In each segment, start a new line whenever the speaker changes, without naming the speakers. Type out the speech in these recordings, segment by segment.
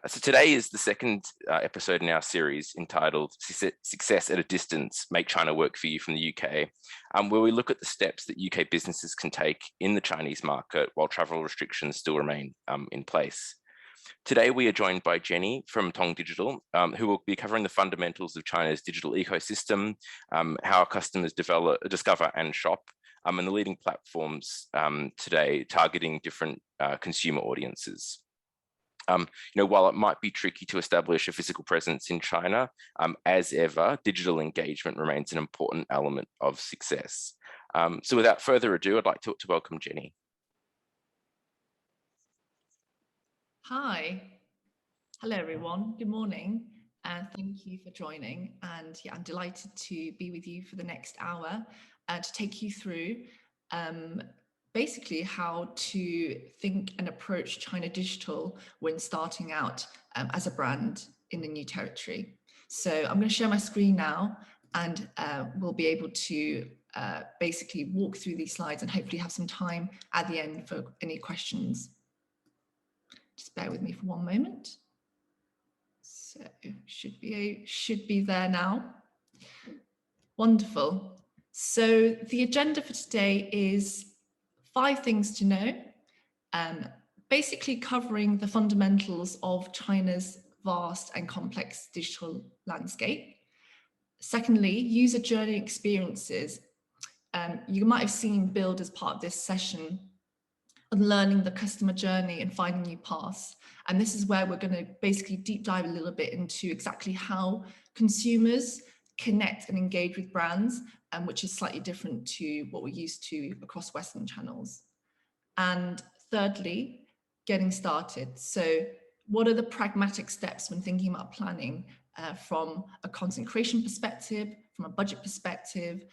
So today is the second episode in our series entitled Success at a Distance, Make China Work for You from the UK, where we look at the steps that UK businesses can take in the Chinese market while travel restrictions still remain in place. Today, we are joined by Jenny from TONG Digital, who will be covering the fundamentals of China's digital ecosystem, how our customers discover and shop, and the leading platforms today targeting different consumer audiences. While it might be tricky to establish a physical presence in China, as ever, digital engagement remains an important element of success. So without further ado, I'd like to welcome Jenny.
Hi. Hello, everyone. Good morning. Thank you for joining. And yeah, I'm delighted to be with you for the next hour to take you through basically how to think and approach China Digital when starting out as a brand in a new territory. So I'm going to share my screen now, and we'll be able to basically walk through these slides and hopefully have some time at the end for any questions. Just bear with me for one moment. So should be there now. Wonderful. So the agenda for today is 5 things to know, basically covering the fundamentals of China's vast and complex digital landscape. Secondly, user journey experiences. You might have seen build as part of this session on learning the customer journey and finding new paths. And this is where we're going to basically deep dive a little bit into exactly how consumers connect and engage with brands, which is slightly different to what we're used to across Western channels. And thirdly, getting started. So what are the pragmatic steps when thinking about planning from a content creation perspective, from a budget perspective,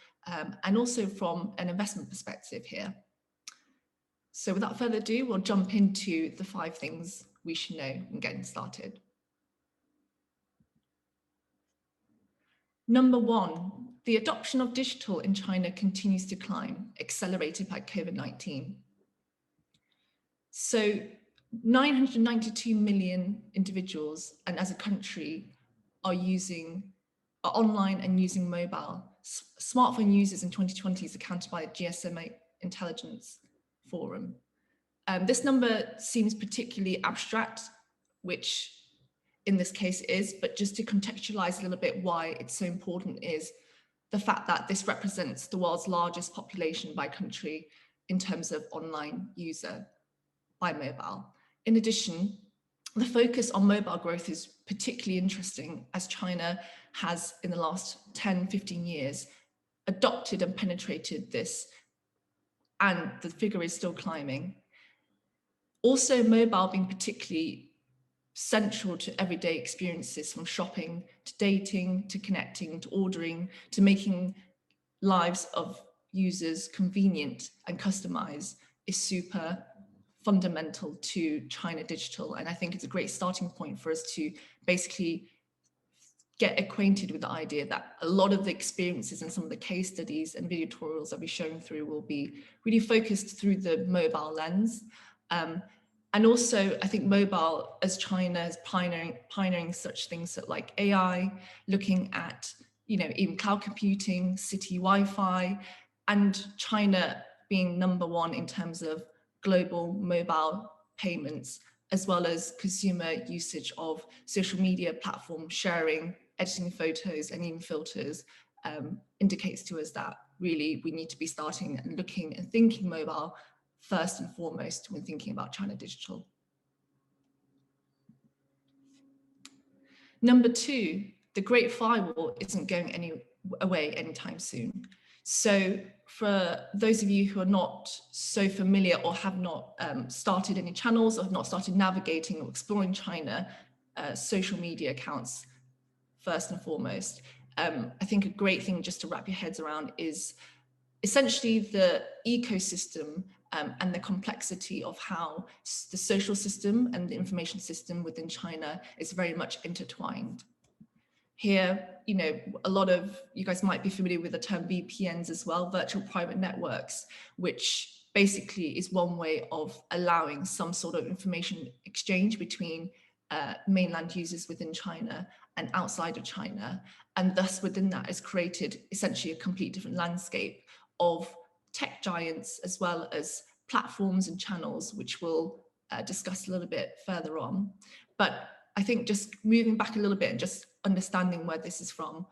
and also from an investment perspective here? So without further ado, we'll jump into the 5 things we should know when getting started. Number 1, the adoption of digital in China continues to climb, accelerated by COVID-19. So 992 million individuals, and as a country, are online and using mobile. Smartphone users in 2020 is accounted by a GSMA intelligence forum. This number seems particularly abstract, which in this case is, but just to contextualize a little bit why it's so important is the fact that this represents the world's largest population by country in terms of online user by mobile. In addition, the focus on mobile growth is particularly interesting as China has in the last 10, 15 years adopted and penetrated this, and the figure is still climbing. Also, mobile being particularly central to everyday experiences, from shopping to dating to connecting to ordering to making lives of users convenient and customized, is super fundamental to China Digital. And I think it's a great starting point for us to basically get acquainted with the idea that a lot of the experiences and some of the case studies and video tutorials that we're showing through will be really focused through the mobile lens. And also, I think mobile, as China is pioneering such things like AI, looking at, even cloud computing, city Wi-Fi, and China being number 1 in terms of global mobile payments, as well as consumer usage of social media platform sharing, editing photos, and even filters, indicates to us that really we need to be starting and looking and thinking mobile first and foremost when thinking about China Digital. Number 2, the Great Firewall isn't going away anytime soon. So for those of you who are not so familiar or have not started any channels or have not started navigating or exploring China social media accounts, first and foremost, I think a great thing just to wrap your heads around is essentially the ecosystem and the complexity of how the social system and the information system within China is very much intertwined. Here, a lot of you guys might be familiar with the term VPNs as well, virtual private networks, which basically is one way of allowing some sort of information exchange between mainland users within China and outside of China. And thus within that is created essentially a complete different landscape of tech giants as well as platforms and channels, which we'll discuss a little bit further on. But I think just moving back a little bit and just understanding where this is from,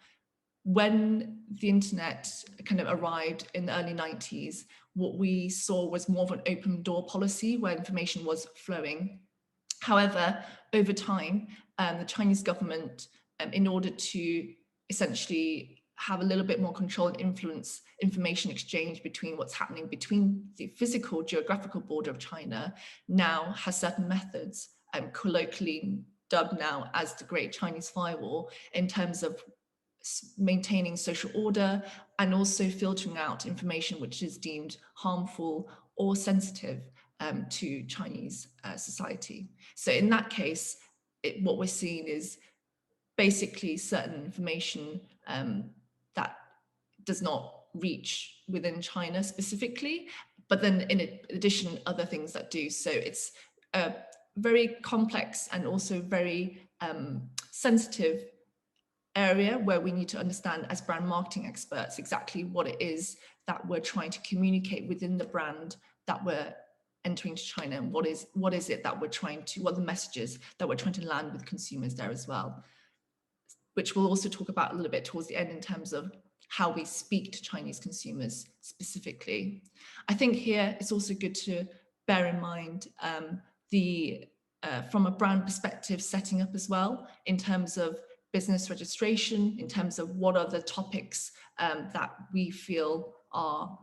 when the internet kind of arrived in the early 90s, what we saw was more of an open door policy where information was flowing. However, over time, the Chinese government, in order to essentially have a little bit more control and influence information exchange between what's happening between the physical geographical border of China, now has certain methods, colloquially dubbed now as the Great Chinese Firewall, in terms of maintaining social order and also filtering out information which is deemed harmful or sensitive to Chinese society. So in that case, what we're seeing is basically certain information that does not reach within China specifically, but then in addition, other things that do. So it's a very complex and also very sensitive area where we need to understand as brand marketing experts exactly what it is that we're trying to communicate within the brand that we're entering to China, and what is it that we're trying to, what are the messages that we're trying to land with consumers there as well, which we'll also talk about a little bit towards the end in terms of how we speak to Chinese consumers specifically. I think here it's also good to bear in mind from a brand perspective setting up as well, in terms of business registration, in terms of what are the topics that we feel are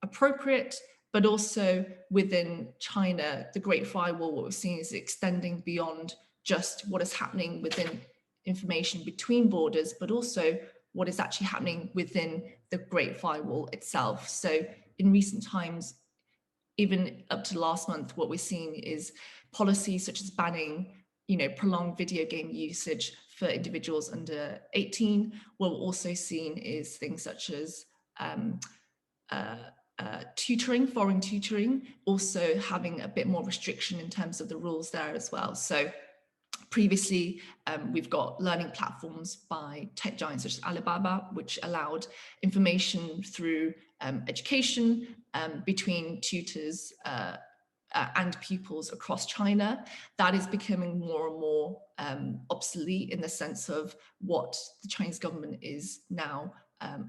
appropriate, but also within China, the Great Firewall, what we're seeing is extending beyond just what is happening within information between borders, but also what is actually happening within the Great Firewall itself. So in recent times, even up to last month, what we're seeing is policies such as banning, prolonged video game usage for individuals under 18. What we're also seeing is things such as tutoring, foreign tutoring, also having a bit more restriction in terms of the rules there as well. So previously, we've got learning platforms by tech giants such as Alibaba, which allowed information through education between tutors and pupils across China. That is becoming more and more obsolete in the sense of what the Chinese government is now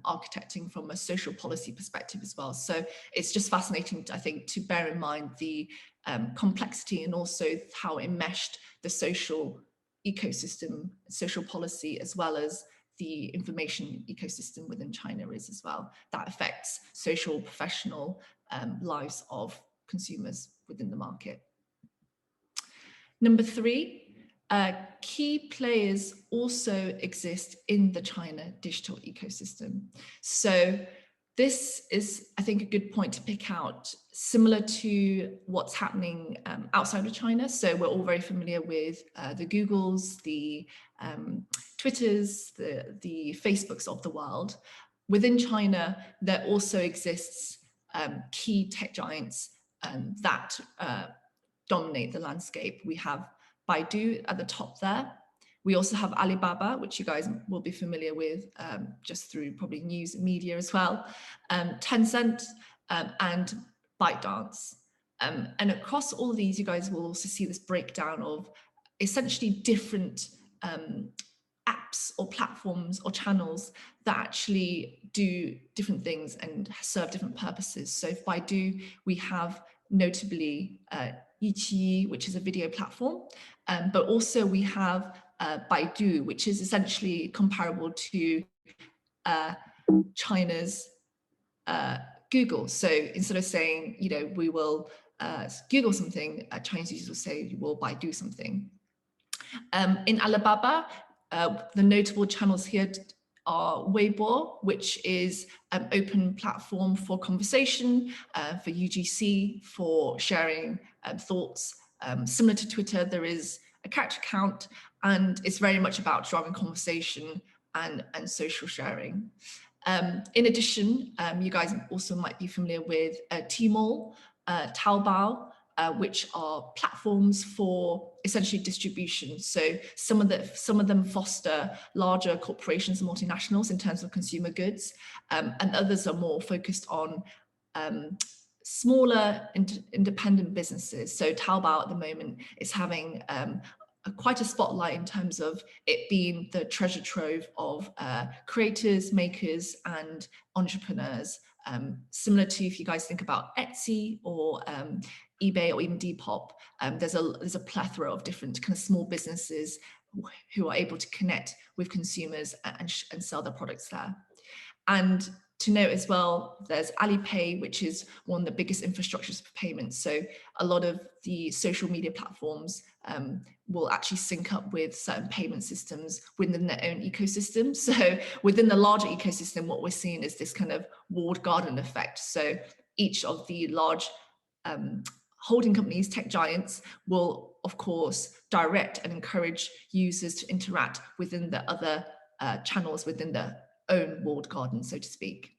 architecting from a social policy perspective as well. So it's just fascinating, I think, to bear in mind the complexity and also how enmeshed the social ecosystem, social policy, as well as the information ecosystem within China is as well. That affects social, professional lives of consumers within the market. Number three, key players also exist in the China digital ecosystem. So this is, I think, a good point to pick out, similar to what's happening outside of China. So we're all very familiar with the Googles, the Twitters, the Facebooks of the world. Within China, there also exists key tech giants that dominate the landscape. We have Baidu at the top there. We also have Alibaba, which you guys will be familiar with just through probably news and media as well, Tencent and ByteDance. And across all of these, you guys will also see this breakdown of essentially different apps or platforms or channels that actually do different things and serve different purposes. So for Baidu, we have notably Iqi, which is a video platform, but also we have Baidu, which is essentially comparable to China's Google. So instead of saying, we will Google something, Chinese users will say, we'll Baidu something. In Alibaba, the notable channels here are Weibo, which is an open platform for conversation, for UGC, for sharing thoughts. Similar to Twitter, there is a character count, and it's very much about driving conversation and social sharing. In addition, you guys also might be familiar with Tmall, Taobao, which are platforms for essentially distribution. So some of them foster larger corporations and multinationals in terms of consumer goods, and others are more focused on smaller independent businesses. So Taobao at the moment is having quite a spotlight in terms of it being the treasure trove of creators, makers, and entrepreneurs. Similar to if you guys think about Etsy or eBay or even Depop, there's a plethora of different kind of small businesses who are able to connect with consumers and sell their products there. And to note as well, there's Alipay, which is one of the biggest infrastructures for payments. So a lot of the social media platforms will actually sync up with certain payment systems within their own ecosystem. So within the larger ecosystem, what we're seeing is this kind of walled garden effect. So each of the large holding companies, tech giants, will of course direct and encourage users to interact within the other channels within their own walled garden, so to speak.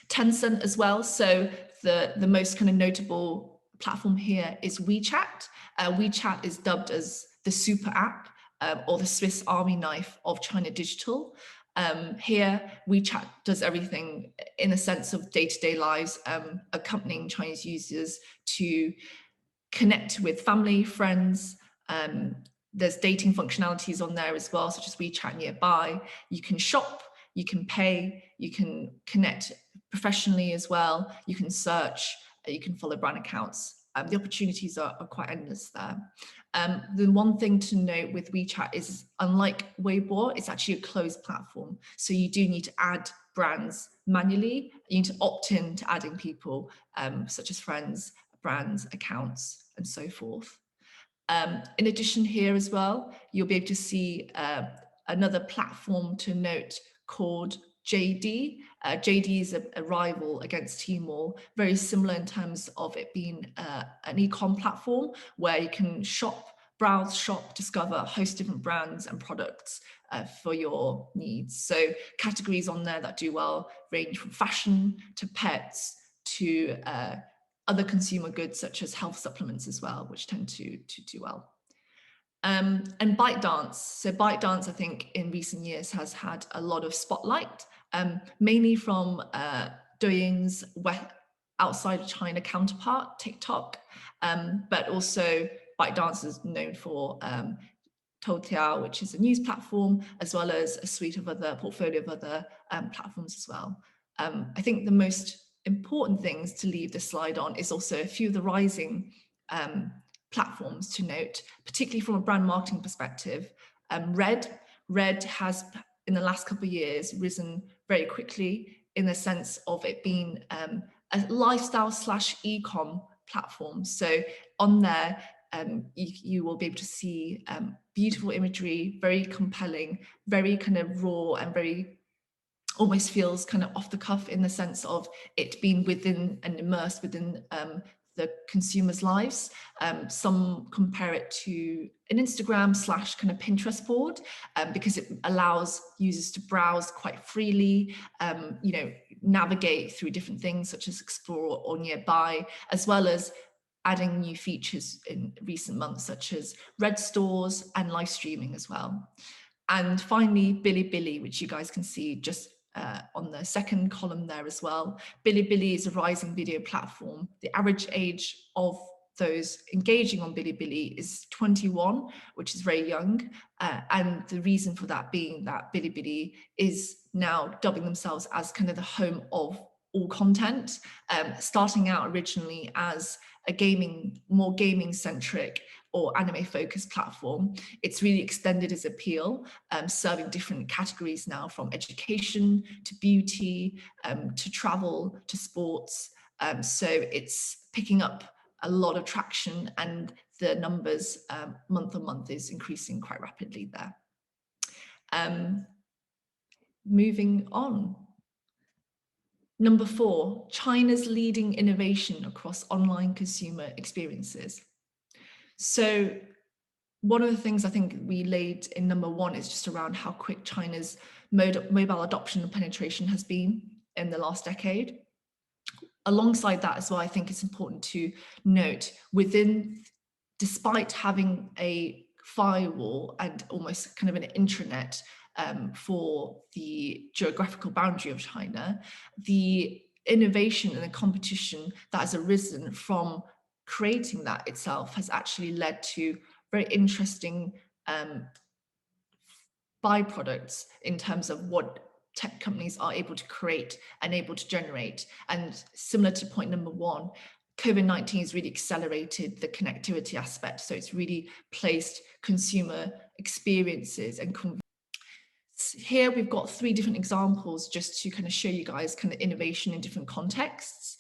Tencent as well. So the most kind of notable platform here is WeChat. WeChat is dubbed as the super app or the Swiss Army knife of China digital. Here, WeChat does everything in a sense of day-to-day lives, accompanying Chinese users to connect with family, friends. There's dating functionalities on there as well, such as WeChat Nearby. You can shop, you can pay, you can connect professionally as well, you can search, you can follow brand accounts. The opportunities are quite endless there. The one thing to note with WeChat is, unlike Weibo, it's actually a closed platform. So you do need to add brands manually. You need to opt in to adding people, such as friends, brands, accounts, and so forth. In addition here as well, you'll be able to see another platform to note called JD. JD is a rival against Tmall, very similar in terms of it being an e-com platform where you can shop, browse, shop, discover a host of different brands and products for your needs. So categories on there that do well range from fashion to pets to other consumer goods such as health supplements as well, which tend to do well. And ByteDance. So ByteDance, I think, in recent years has had a lot of spotlight, mainly from Douyin's outside of China counterpart, TikTok, but also ByteDance is known for Toutiao, which is a news platform, as well as a suite of other portfolio of other platforms as well. I think the most important things to leave the slide on is also a few of the rising platforms to note, particularly from a brand marketing perspective. Red has, in the last couple of years, risen very quickly in the sense of it being a lifestyle / e-com platform. So on there, you will be able to see beautiful imagery, very compelling, very kind of raw and very almost feels kind of off the cuff in the sense of it being within and immersed within the consumer's lives. Some compare it to an Instagram / kind of Pinterest board because it allows users to browse quite freely, navigate through different things such as Explore or Nearby, as well as adding new features in recent months such as Red stores and live streaming as well. And finally, Bilibili, which you guys can see just on the second column there as well. Bilibili is a rising video platform. The average age of those engaging on Bilibili is 21, which is very young. And the reason for that being that Bilibili is now dubbing themselves as kind of the home of all content, starting out originally as a more gaming centric or anime focused platform. It's really extended its appeal, serving different categories now, from education to beauty, to travel, to sports. So it's picking up a lot of traction, and the numbers month on month is increasing quite rapidly there. Moving on. Number 4, China's leading innovation across online consumer experiences. So one of the things I think we laid in number 1 is just around how quick China's mobile adoption and penetration has been in the last decade. alongside that as well, I think it's important to note despite having a firewall and almost kind of an intranet for the geographical boundary of China, the innovation and the competition that has arisen from creating that itself has actually led to very interesting byproducts in terms of what tech companies are able to create and able to generate. And similar to point number one, COVID-19 has really accelerated the connectivity aspect. So it's really placed consumer experiences and here we've got 3 different examples just to kind of show you guys kind of innovation in different contexts.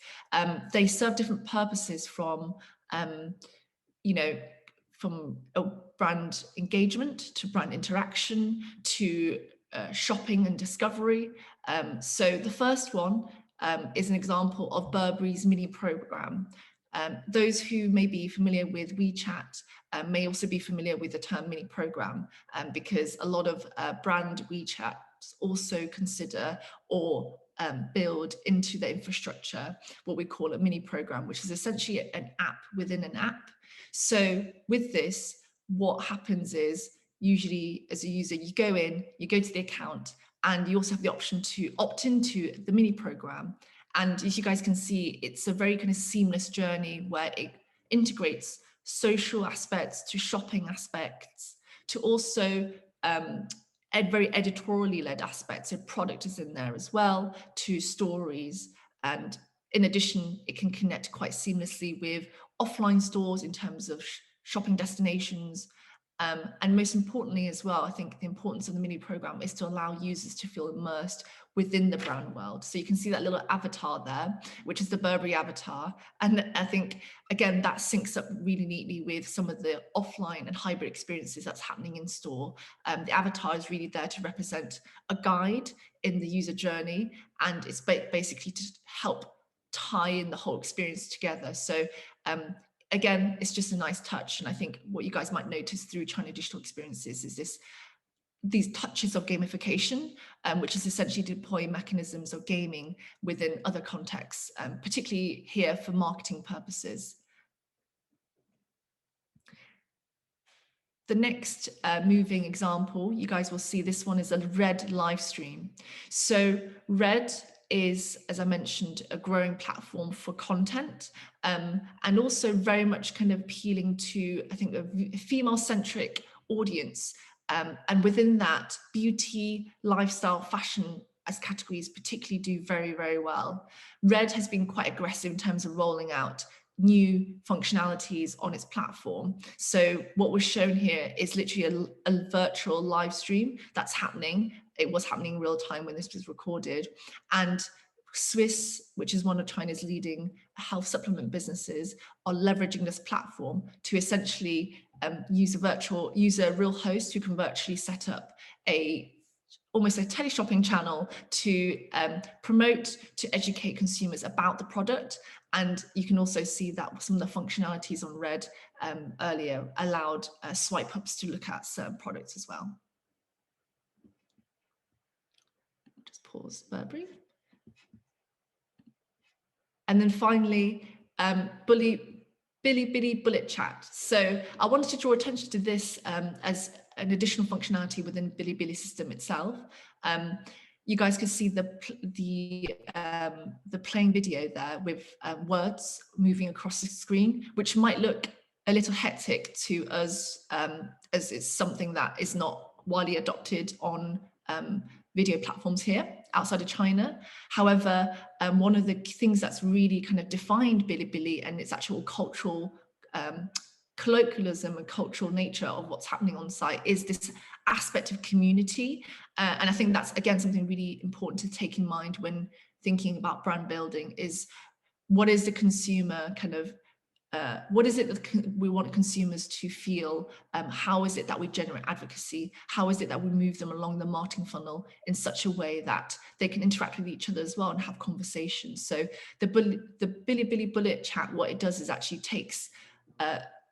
They serve different purposes from, you know, from a brand engagement to brand interaction to shopping and discovery. So the first one is an example of Burberry's mini program. Those who may be familiar with WeChat may also be familiar with the term mini program because a lot of brand WeChats also consider or build into the infrastructure what we call a mini program, which is essentially an app within an app. So with this, what happens is usually as a user, you go to the account, and you also have the option to opt into the mini program. And as you guys can see, it's a very kind of seamless journey where it integrates social aspects to shopping aspects to also very editorially led aspects. So product is in there as well, to stories. And in addition, it can connect quite seamlessly with offline stores in terms of shopping destinations. And most importantly as well, I think the importance of the mini program is to allow users to feel immersed within the brand world. So you can see that little avatar there, which is the Burberry avatar. And I think, again, that syncs up really neatly with some of the offline and hybrid experiences that's happening in store. The avatar is really there to represent a guide in the user journey, and it's basically to help tie in the whole experience together. So again, it's just a nice touch. And I think what you guys might notice through China digital experiences is these touches of gamification, which is essentially deploying mechanisms of gaming within other contexts, particularly here for marketing purposes. The next moving example, you guys will see this one is a Red live stream. So Red is, as I mentioned, a growing platform for content and also very much kind of appealing to, I think, a female-centric audience. And within that, beauty, lifestyle, fashion as categories particularly do very, very well. Red has been quite aggressive in terms of rolling out new functionalities on its platform. So what was shown here is literally a virtual live stream that's happening. It was happening in real time when this was recorded. And Swiss, which is one of China's leading health supplement businesses, are leveraging this platform to essentially use a real host who can virtually set up almost a teleshopping channel to promote, to educate consumers about the product. And you can also see that some of the functionalities on Red earlier allowed swipe ups to look at certain products as well. Just pause Burberry. And then finally, Bilibili Bullet Chat. So I wanted to draw attention to this as an additional functionality within Bilibili system itself. You guys can see the playing video there with words moving across the screen, which might look a little hectic to us as it's something that is not widely adopted on video platforms here outside of China. However, one of the things that's really kind of defined Bilibili and its actual cultural colloquialism and cultural nature of what's happening on site is this aspect of community. And I think that's, again, something really important to take in mind when thinking about brand building is what is the consumer kind of, what is it that we want consumers to feel? How is it that we generate advocacy? How is it that we move them along the marketing funnel in such a way that they can interact with each other as well and have conversations? So the Bilibili Bullet Chat, what it does is actually takes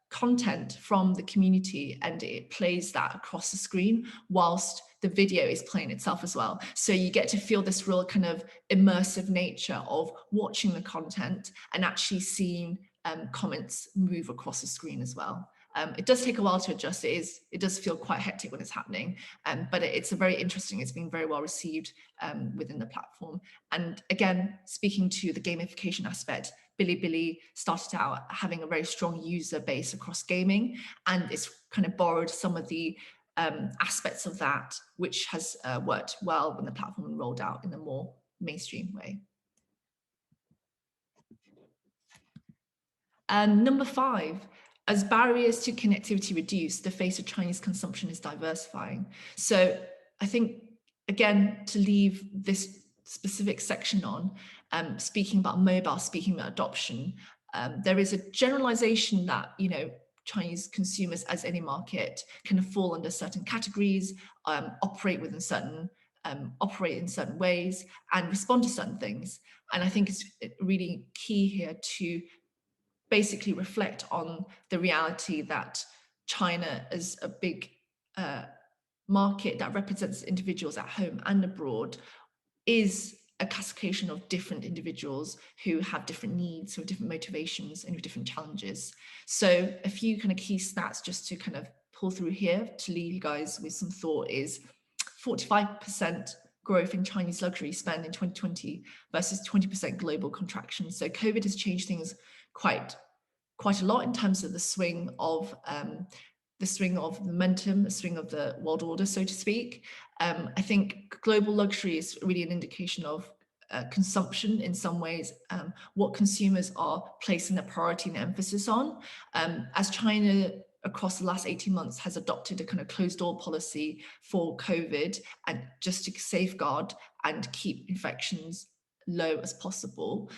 content from the community and it plays that across the screen, whilst the the video is playing itself as well. So you get to feel this real kind of immersive nature of watching the content and actually seeing comments move across the screen as well. It does take a while to adjust. It does feel quite hectic when it's happening, but it's a very interesting. It's been very well received within the platform. And again, speaking to the gamification aspect, Bilibili started out having a very strong user base across gaming, and it's kind of borrowed some of the aspects of that, which has worked well when the platform rolled out in a more mainstream way. And number 5, as barriers to connectivity reduce, the face of Chinese consumption is diversifying. So I think, again, to leave this specific section on, speaking about mobile, speaking about adoption, there is a generalization that, you know, Chinese consumers, as any market, can fall under certain categories, operate in certain ways, and respond to certain things. And I think it's really key here to basically reflect on the reality that China is a big market that represents individuals at home and abroad, is a classification of different individuals who have different needs, who have different motivations, and who have different challenges. So a few kind of key stats just to kind of pull through here to leave you guys with some thought is 45% growth in Chinese luxury spend in 2020 versus 20% global contraction. So COVID has changed things quite a lot in terms of the swing of momentum, the swing of the world order, so to speak. I think global luxury is really an indication of consumption in some ways, what consumers are placing their priority and emphasis on. As China across the last 18 months has adopted a kind of closed door policy for COVID, and just to safeguard and keep infections low as possible,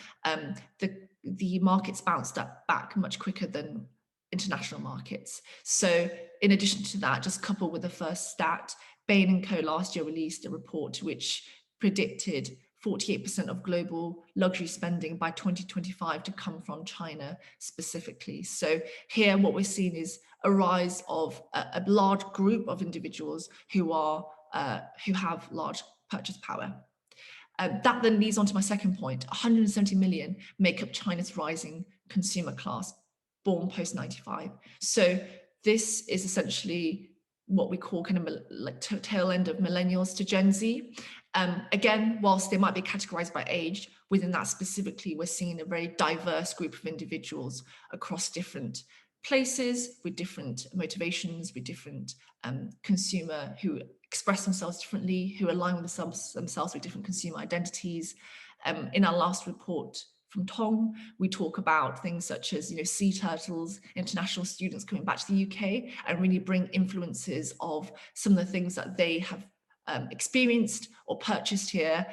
the markets bounced back much quicker than international markets. So in addition to that, just coupled with the first stat, Bain & Co last year released a report which predicted 48% of global luxury spending by 2025 to come from China specifically. So here what we're seeing is a rise of a large group of individuals who have large purchase power. That then leads on to my second point. 170 million make up China's rising consumer class, born post-95. So this is essentially what we call kind of like tail end of millennials to Gen Z. Again, whilst they might be categorized by age, within that specifically, we're seeing a very diverse group of individuals across different places, with different motivations, with different consumer who express themselves differently, who align with themselves with different consumer identities. In our last report from TONG, we talk about things such as, you know, sea turtles, international students coming back to the UK, and really bring influences of some of the things that they have experienced or purchased here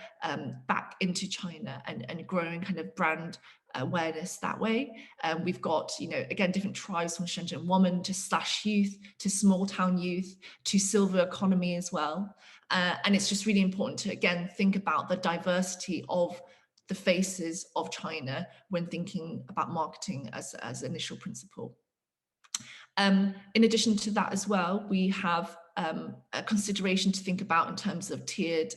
back into China, and growing kind of brand awareness that way. We've got, you know, again, different tribes from Shenzhen woman to slash youth, to small town youth, to silver economy as well. And it's just really important to, again, think about the diversity of the faces of China when thinking about marketing as initial principle. In addition to that as well, we have a consideration to think about in terms of tier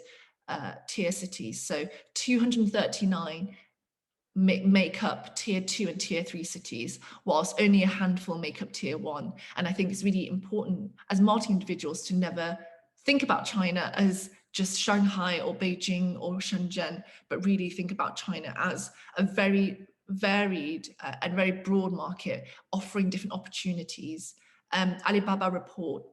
cities. So 239 make up tier 2 and tier 3 cities, whilst only a handful make up tier 1. And I think it's really important as marketing individuals to never think about China as just Shanghai or Beijing or Shenzhen, but really think about China as a very varied and very broad market offering different opportunities. Alibaba report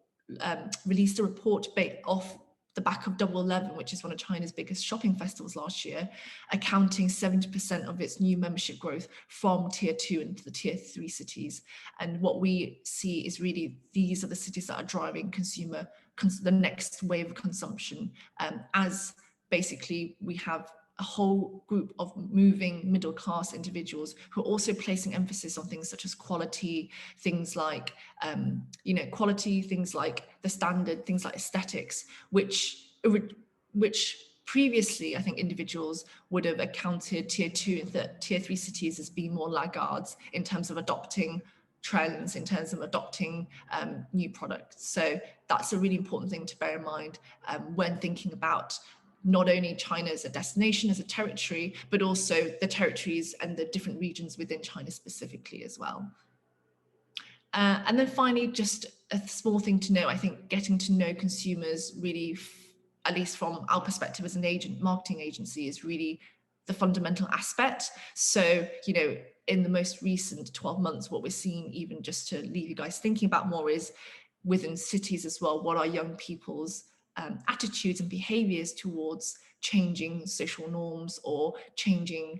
released a report off the back of Double 11, which is one of China's biggest shopping festivals last year, accounting 70% of its new membership growth from tier 2 into the tier 3 cities. And what we see is really these are the cities that are driving the next wave of consumption, as basically we have a whole group of moving middle class individuals who are also placing emphasis on things such as quality, things like quality, things like the standard, things like aesthetics, which previously I think individuals would have accounted tier 2 and tier 3 cities as being more laggards in terms of adopting trends in terms of adopting new products. So that's a really important thing to bear in mind when thinking about not only China as a destination, as a territory, but also the territories and the different regions within China specifically as well. And then finally, just a small thing to know, I think getting to know consumers really, at least from our perspective as an marketing agency, is really the fundamental aspect. So, you know, in the most recent 12 months, what we're seeing, even just to leave you guys thinking about more, is within cities as well, what are young people's attitudes and behaviors towards changing social norms or changing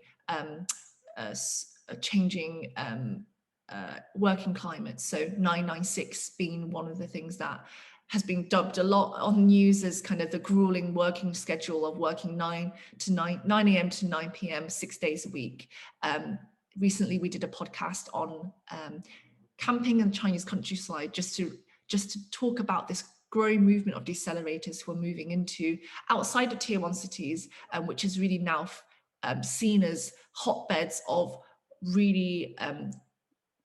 working climate. So 996 being one of the things that has been dubbed a lot on the news as kind of the grueling working schedule of working 9 a.m. to 9 p.m. 6 days a week. Recently, we did a podcast on camping in the Chinese countryside just to talk about this growing movement of decelerators who are moving into outside of tier 1 cities, which is really now seen as hotbeds of really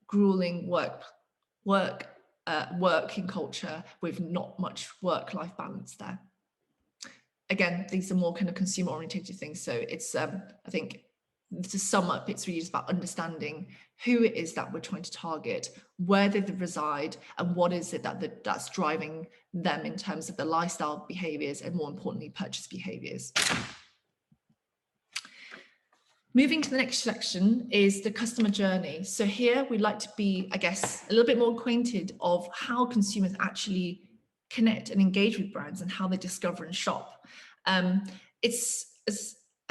grueling working culture with not much work-life balance there. Again, these are more kind of consumer-oriented things. So it's, I think, to sum up, it's really just about understanding who it is that we're trying to target, where they reside, and what is it that's driving them in terms of the lifestyle behaviors and, more importantly, purchase behaviors. Moving to the next section is the customer journey. So here we'd like to be, I guess, a little bit more acquainted of how consumers actually connect and engage with brands and how they discover and shop.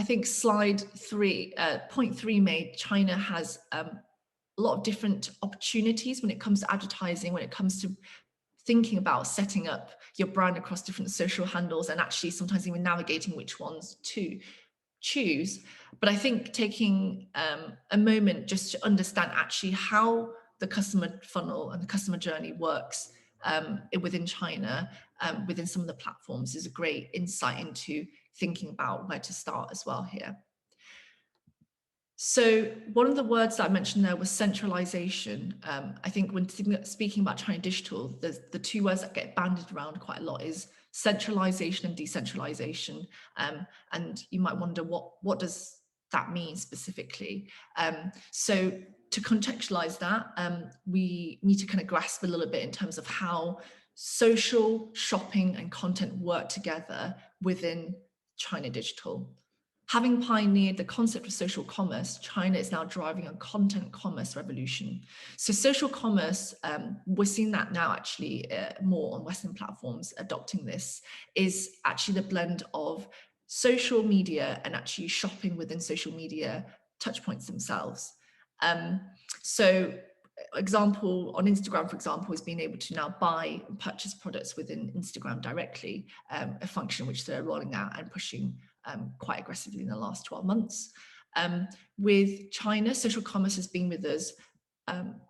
I think slide 3, point 3 made, China has a lot of different opportunities when it comes to advertising, when it comes to thinking about setting up your brand across different social handles and actually sometimes even navigating which ones to choose. But I think taking a moment just to understand actually how the customer funnel and the customer journey works within China, within some of the platforms, is a great insight into thinking about where to start as well here. So one of the words that I mentioned there was centralization. I think when speaking about China digital, the two words that get bandied around quite a lot is centralization and decentralization. And you might wonder, what does that mean specifically? So to contextualize that, we need to kind of grasp a little bit in terms of how social, shopping, and content work together within China digital. Having pioneered the concept of social commerce, China is now driving a content commerce revolution. So social commerce, we're seeing that now actually more on Western platforms adopting this, is actually the blend of social media and actually shopping within social media touchpoints themselves. So example on Instagram, for example, is being able to now buy and purchase products within Instagram directly, a function which they're rolling out and pushing quite aggressively in the last 12 months. With China, social commerce has been with us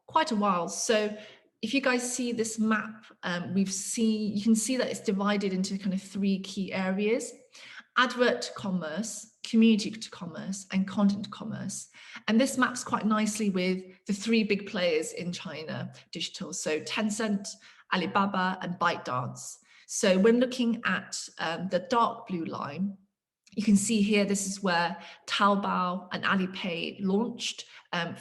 quite a while. So if you guys see this map, you can see that it's divided into kind of 3 key areas: advert commerce, community commerce, and content commerce. And this maps quite nicely with the 3 big players in China digital. So Tencent, Alibaba, and ByteDance. So when looking at the dark blue line, you can see here, this is where Taobao and Alipay launched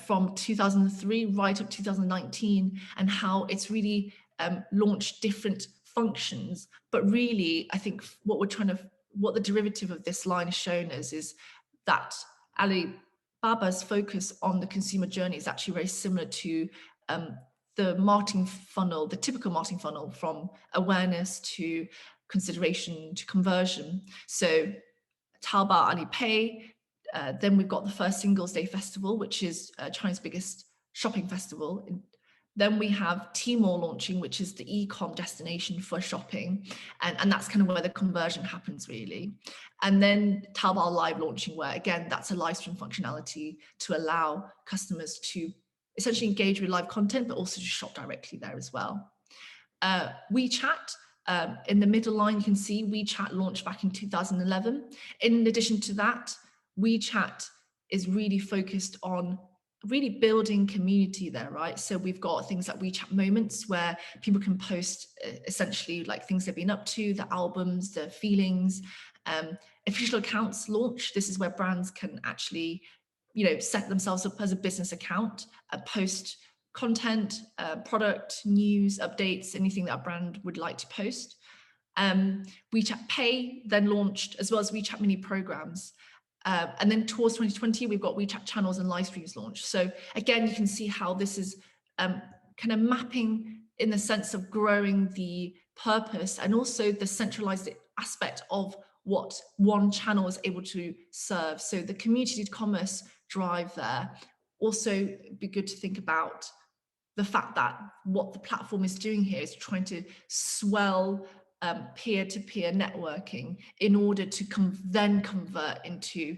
from 2003 right up to 2019, and how it's really launched different functions. But really, I think what the derivative of this line is shown us is that Alibaba's focus on the consumer journey is actually very similar to the marketing funnel, the typical marketing funnel, from awareness to consideration to conversion. So Taobao, Alipay, then we've got the first Singles Day Festival, which is China's biggest shopping festival. Then we have Tmall launching, which is the e-com destination for shopping. And that's kind of where the conversion happens, really. And then Taobao Live launching, where, again, that's a live stream functionality to allow customers to essentially engage with live content, but also to shop directly there as well. WeChat, in the middle line, you can see WeChat launched back in 2011. In addition to that, WeChat is really focused on really building community there, right? So we've got things like WeChat moments where people can post essentially like things they've been up to, the albums, the feelings. Official accounts launch. This is where brands can actually, set themselves up as a business account, post content, product, news, updates, anything that a brand would like to post. WeChat Pay then launched, as well as WeChat mini programs. And then towards 2020, we've got WeChat channels and live streams launched. So again, you can see how this is kind of mapping in the sense of growing the purpose and also the centralized aspect of what one channel is able to serve. So the community commerce drive there. Also, it'd be good to think about the fact that what the platform is doing here is trying to swell peer-to-peer networking in order to then convert into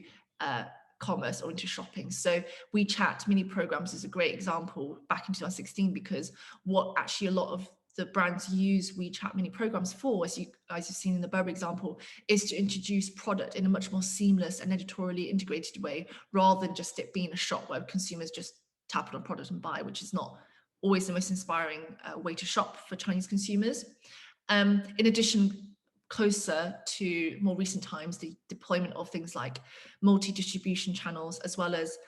commerce or into shopping. So WeChat mini programs is a great example back in 2016, because what actually a lot of the brands use WeChat mini programs for, as you guys have seen in the Burberry example, is to introduce product in a much more seamless and editorially integrated way, rather than just it being a shop where consumers just tap on a product and buy, which is not always the most inspiring way to shop for Chinese consumers. In addition, closer to more recent times, the deployment of things like multi-distribution channels, as well as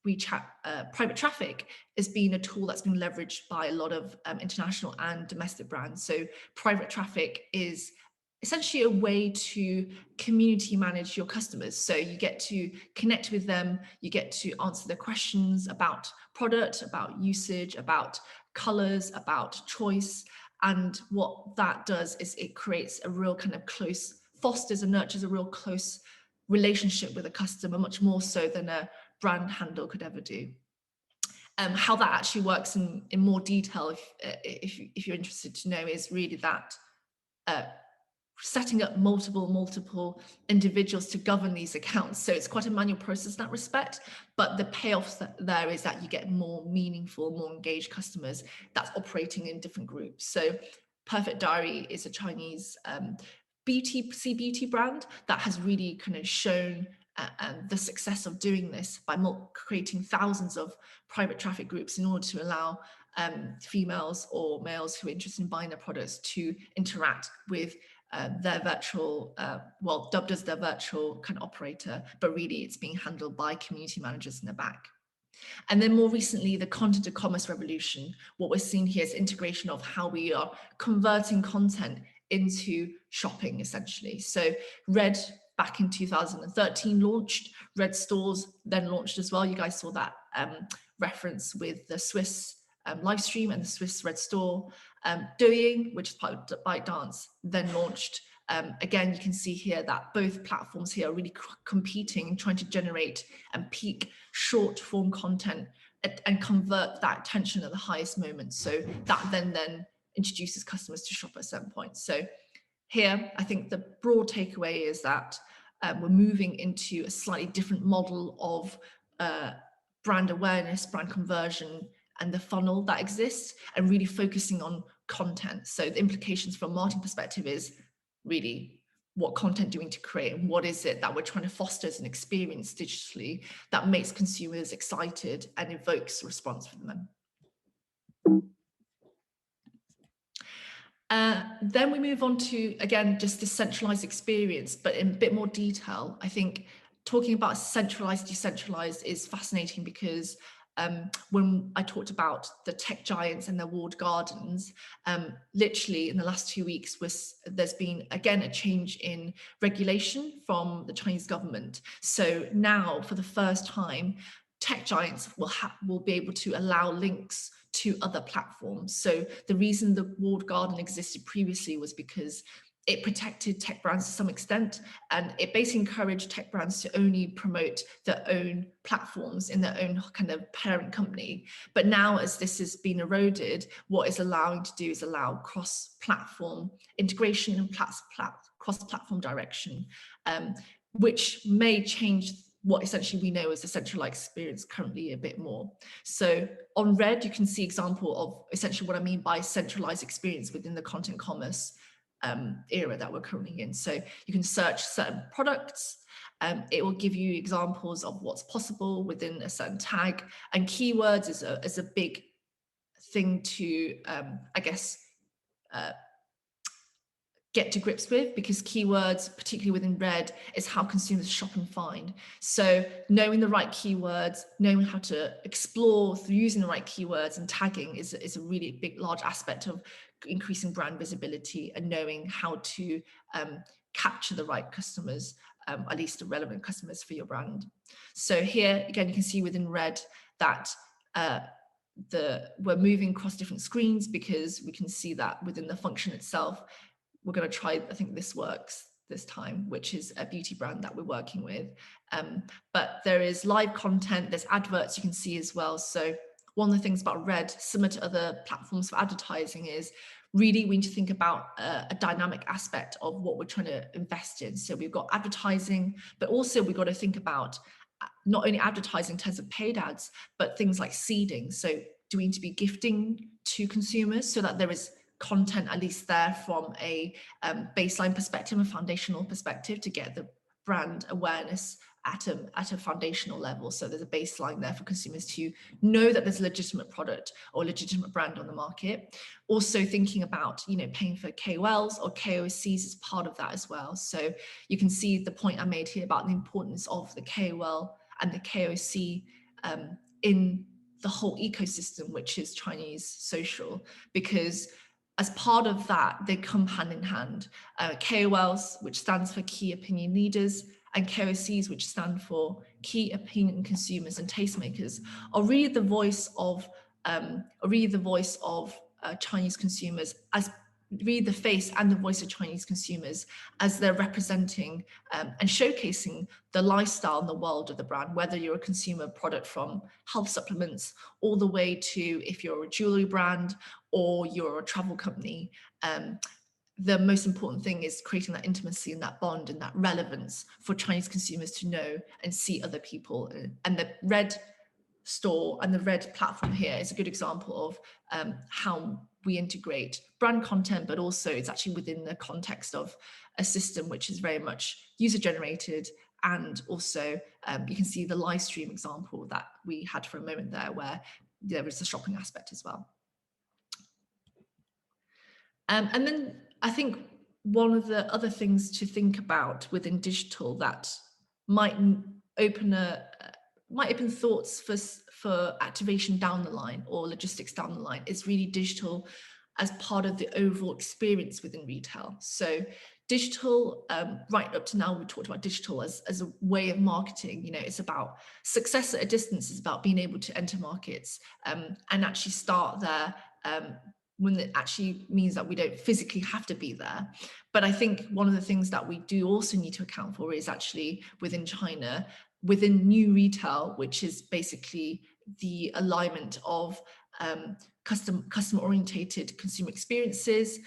WeChat private traffic, has been a tool that's been leveraged by a lot of international and domestic brands. So private traffic is essentially a way to community manage your customers. So you get to connect with them, you get to answer their questions about product, about usage, about colors, about choice. And what that does is it creates a real kind of close, fosters and nurtures a real close relationship with a customer, much more so than a brand handle could ever do. How that actually works in more detail, if you're interested to know, is really that setting up multiple individuals to govern these accounts. So it's quite a manual process in that respect, but the payoff there is that you get more meaningful, more engaged customers that's operating in different groups. So Perfect Diary is a Chinese beauty brand that has really kind of shown the success of doing this by creating thousands of private traffic groups in order to allow females or males who are interested in buying their products to interact with their virtual, well, dubbed as their virtual kind of operator, but really it's being handled by community managers in the back. And then more recently, the content to commerce revolution. What we're seeing here is integration of how we are converting content into shopping, essentially. So Red back in 2013 launched, Red stores then launched as well. You guys saw that reference with the Swiss live stream and the Swiss Red store. Douyin, which is part of ByteDance, then launched. Again, you can see here that both platforms here are really competing and trying to generate and peak short form content and convert that attention at the highest moment. So that then introduces customers to shop at a certain point. So here, I think the broad takeaway is that we're moving into a slightly different model of brand awareness, brand conversion, and the funnel that exists, and really focusing on content. So the implications from a marketing perspective is really what content do we need to create, and what is it that we're trying to foster as an experience digitally that makes consumers excited and evokes response from them. Then we move on to, again, just the centralized experience, but in a bit more detail. I think talking about centralized, decentralized is fascinating because when I talked about the tech giants and their walled gardens, literally in the last 2 weeks, there's been, again, a change in regulation from the Chinese government. So now, for the first time, tech giants will be able to allow links to other platforms. So the reason the walled garden existed previously was because it protected tech brands to some extent, and it basically encouraged tech brands to only promote their own platforms in their own kind of parent company. But now, as this has been eroded, what it's allowing to do is allow cross-platform integration and cross-platform direction, which may change what essentially we know as the centralized experience currently a bit more. So on Red, you can see example of essentially what I mean by centralized experience within the content commerce era that we're currently in. So you can search certain products. It will give you examples of what's possible within a certain tag, and keywords is a big thing to, I guess, get to grips with, because keywords, particularly within red, is how consumers shop and find. So knowing the right keywords, knowing how to explore through using the right keywords and tagging is a really big, large aspect of increasing brand visibility, and knowing how to capture the right customers, at least the relevant customers for your brand. So here, again, you can see within red that we're moving across different screens, because we can see that within the function itself. We're going to try, I think this works this time, which is a beauty brand that we're working with. But there is live content, there's adverts you can see as well. So one of the things about red, similar to other platforms for advertising, is really we need to think about a dynamic aspect of what we're trying to invest in. So we've got advertising, but also we've got to think about not only advertising in terms of paid ads, but things like seeding. So do we need to be gifting to consumers so that there is content at least there from a baseline perspective, a foundational perspective, to get the brand awareness at a foundational level. So there's a baseline there for consumers to know that there's a legitimate product or legitimate brand on the market. Also thinking about, paying for KOLs or KOCs as part of that as well. So you can see the point I made here about the importance of the KOL and the KOC in the whole ecosystem, which is Chinese social, because as part of that, they come hand in hand. KOLs, which stands for key opinion leaders, and KOCs, which stand for key opinion consumers and tastemakers, are really the voice of Chinese consumers, as really the face and the voice of Chinese consumers, as they're representing and showcasing the lifestyle and the world of the brand, whether you're a consumer product from health supplements all the way to if you're a jewelry brand or you're a travel company. The most important thing is creating that intimacy and that bond and that relevance for Chinese consumers to know and see other people. And the red store and the red platform here is a good example of how we integrate brand content, but also it's actually within the context of a system which is very much user generated. And also you can see the live stream example that we had for a moment there, where there was the shopping aspect as well. And then I think one of the other things to think about within digital that might open thoughts for activation down the line or logistics down the line is really digital as part of the overall experience within retail. So digital, right up to now, we talked about digital as a way of marketing. It's about success at a distance. It's about being able to enter markets and actually start there when it actually means that we don't physically have to be there. But I think one of the things that we do also need to account for is actually within China, within new retail, which is basically the alignment of customer-orientated consumer experiences,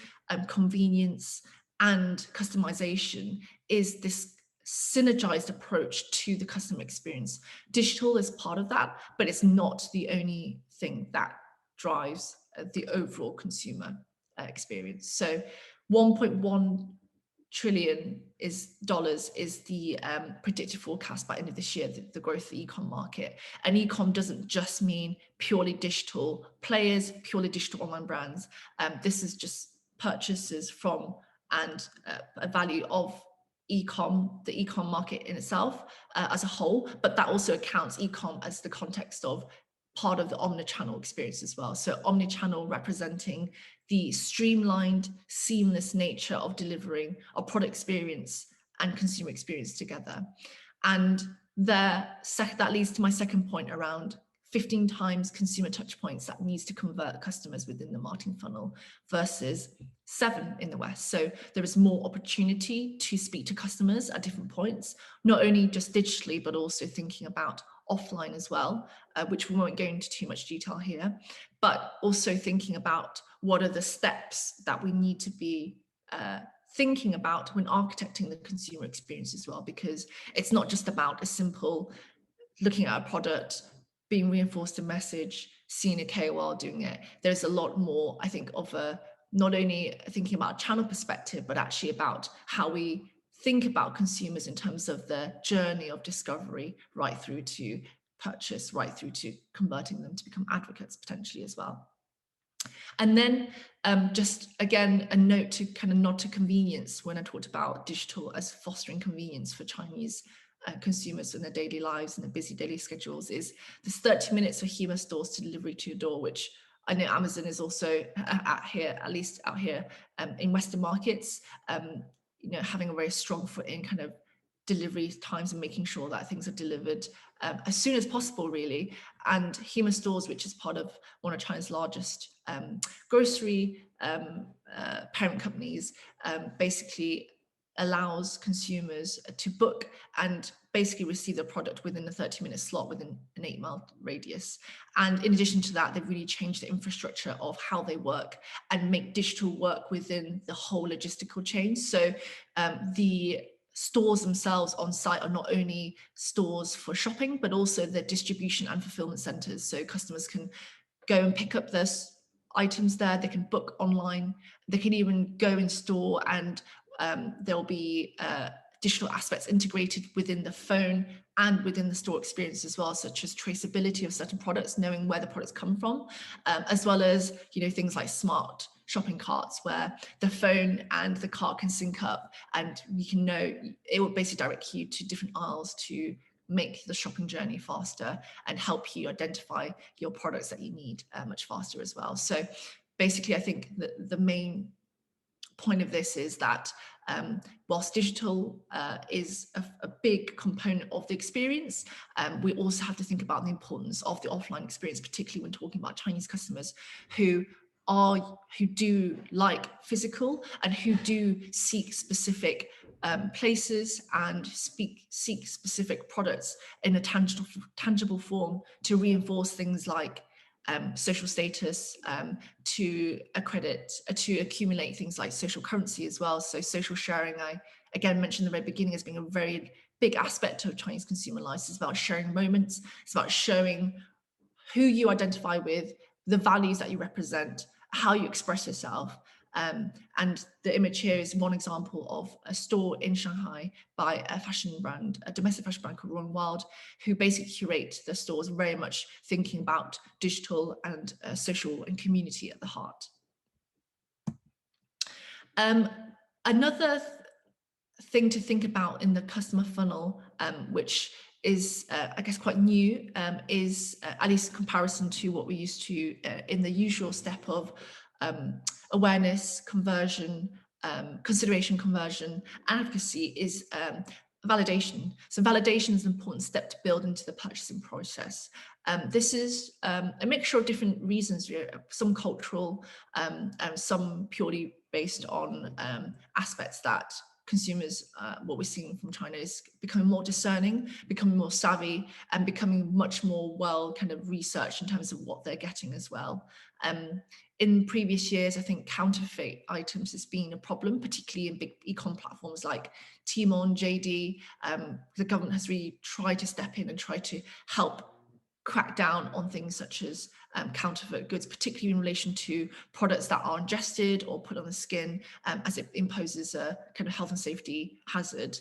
convenience, and customization, is this synergized approach to the customer experience. Digital is part of that, but it's not the only thing that drives the overall consumer experience. So 1.1 trillion dollars is the predicted forecast by end of this year, the growth of the e-com market. And e-com doesn't just mean purely digital players, purely digital online brands. This is just purchases from and a value of e-com, the e-com market in itself as a whole, but that also accounts e-com as the context of part of the omnichannel experience as well. So omnichannel representing the streamlined, seamless nature of delivering a product experience and consumer experience together. And that leads to my second point around 15 times consumer touch points that needs to convert customers within the marketing funnel versus 7 in the West. So there is more opportunity to speak to customers at different points, not only just digitally, but also thinking about offline as well, which we won't go into too much detail here, but also thinking about what are the steps that we need to be thinking about when architecting the consumer experience as well, because it's not just about a simple looking at a product, being reinforced a message, seeing a KOL doing it. There's a lot more, I think, of a not only thinking about channel perspective, but actually about how we think about consumers in terms of the journey of discovery right through to purchase, right through to converting them to become advocates potentially as well. And then just again, a note to kind of nod to convenience when I talked about digital as fostering convenience for Chinese consumers in their daily lives and their busy daily schedules is there's 30 minutes for Hema stores to delivery to your door, which I know Amazon is also at least out here in Western markets, having a very strong foot in kind of delivery times and making sure that things are delivered as soon as possible, really. And Hema stores, which is part of one of China's largest grocery parent companies, basically allows consumers to book and basically receive the product within a 30-minute slot within an 8-mile radius. And in addition to that, they've really changed the infrastructure of how they work and make digital work within the whole logistical chain. So the stores themselves on site are not only stores for shopping, but also the distribution and fulfillment centers. So customers can go and pick up their items there, they can book online, they can even go in store, and there'll be digital aspects integrated within the phone and within the store experience as well, such as traceability of certain products, knowing where the products come from, as well as things like smart shopping carts where the phone and the cart can sync up, and you can know it will basically direct you to different aisles to make the shopping journey faster and help you identify your products that you need much faster as well. So basically, I think that the main point of this is that whilst digital is a big component of the experience, we also have to think about the importance of the offline experience, particularly when talking about Chinese customers who do like physical and who do seek specific places and seek specific products in a tangible form to reinforce things like social status, to accumulate things like social currency as well. So social sharing, I again mentioned at the very beginning, as being a very big aspect of Chinese consumer life. It's about sharing moments. It's about showing who you identify with, the values that you represent, how you express yourself. And the image here is one example of a store in Shanghai by a fashion brand, a domestic fashion brand called Run Wild, who basically curate the stores very much thinking about digital and social and community at the heart. Another thing to think about in the customer funnel, which is, I guess, quite new, is at least in comparison to what we used to in the usual step of awareness, conversion, consideration, conversion, advocacy, is validation. So validation is an important step to build into the purchasing process. This is a mixture of different reasons, some cultural, some purely based on aspects that consumers, what we're seeing from China is becoming more discerning, becoming more savvy, and becoming much more well kind of researched in terms of what they're getting as well. In previous years, I think counterfeit items has been a problem, particularly in big e-com platforms like Tmall and JD. The government has really tried to step in and try to help crack down on things such as counterfeit goods, particularly in relation to products that are ingested or put on the skin, as it imposes a kind of health and safety hazard.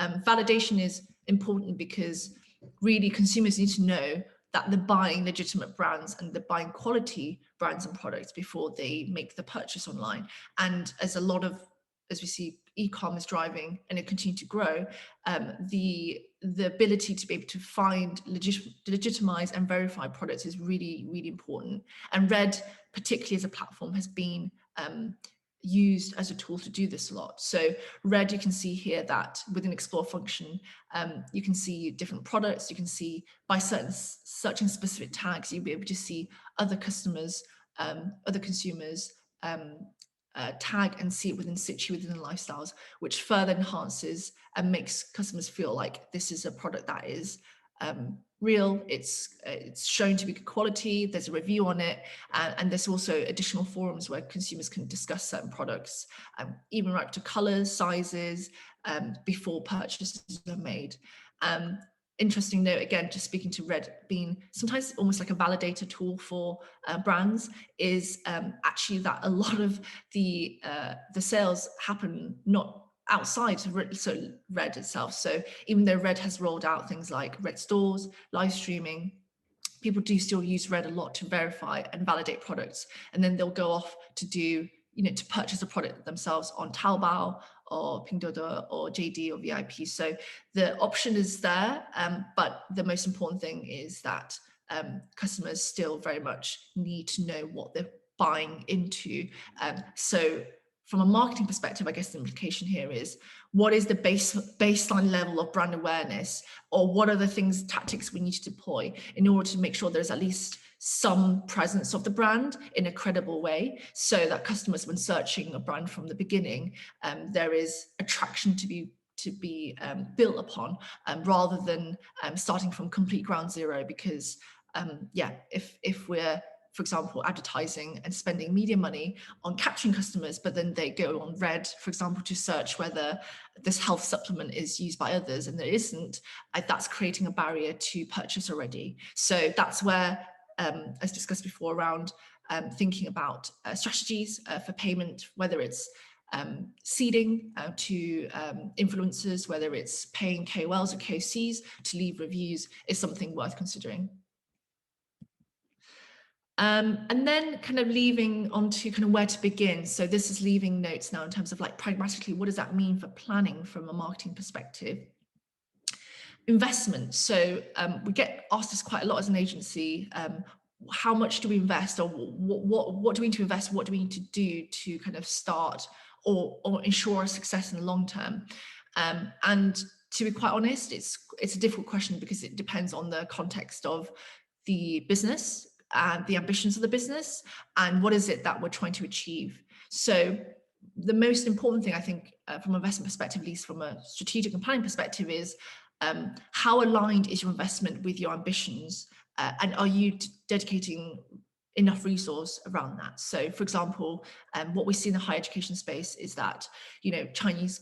Validation is important because really consumers need to know that they're buying legitimate brands and they're buying quality brands and products before they make the purchase online. And as we see e-com is driving and it continue to grow, the ability to be able to find, legitimize and verify products is really, really important. And Red, particularly as a platform, has been used as a tool to do this a lot. So Red, you can see here that within Explore function, you can see different products. You can see by searching specific tags, you'll be able to see other customers, other consumers tag and see it within situ within the lifestyles, which further enhances and makes customers feel like this is a product that is real, it's shown to be good quality, there's a review on it, and there's also additional forums where consumers can discuss certain products, even right up to colors, sizes, before purchases are made. interesting note, again, just speaking to red being sometimes almost like a validator tool for brands, is actually that a lot of the sales happen not outside so red itself. So even though red has rolled out things like red stores, live streaming, people do still use red a lot to verify and validate products, and then they'll go off to do, to purchase a product themselves on Taobao or Pinduoduo or JD or VIP. So the option is there, but the most important thing is that customers still very much need to know what they're buying into. So from a marketing perspective, I guess the implication here is, what is the baseline level of brand awareness, or what are the tactics we need to deploy in order to make sure there's at least some presence of the brand in a credible way, so that customers, when searching a brand from the beginning, there is attraction to be built upon, rather than starting from complete ground zero. Because if we're, for example, advertising and spending media money on capturing customers, but then they go on red, for example, to search whether this health supplement is used by others and there isn't, that's creating a barrier to purchase already. So that's where, as discussed before, around thinking about strategies for payment, whether it's seeding to influencers, whether it's paying KOLs or KOCs to leave reviews, is something worth considering. And then kind of leaving onto kind of where to begin. So this is leaving notes now in terms of like pragmatically, what does that mean for planning from a marketing perspective? Investment. So we get asked this quite a lot as an agency. How much do we invest, or what do we need to invest? What do we need to do to kind of start or ensure success in the long term? And to be quite honest, it's a difficult question, because it depends on the context of the business and the ambitions of the business, and what is it that we're trying to achieve. So the most important thing, I think, from an investment perspective, at least from a strategic and planning perspective, is how aligned is your investment with your ambitions, and are you dedicating enough resource around that? So, for example, what we see in the higher education space is that, Chinese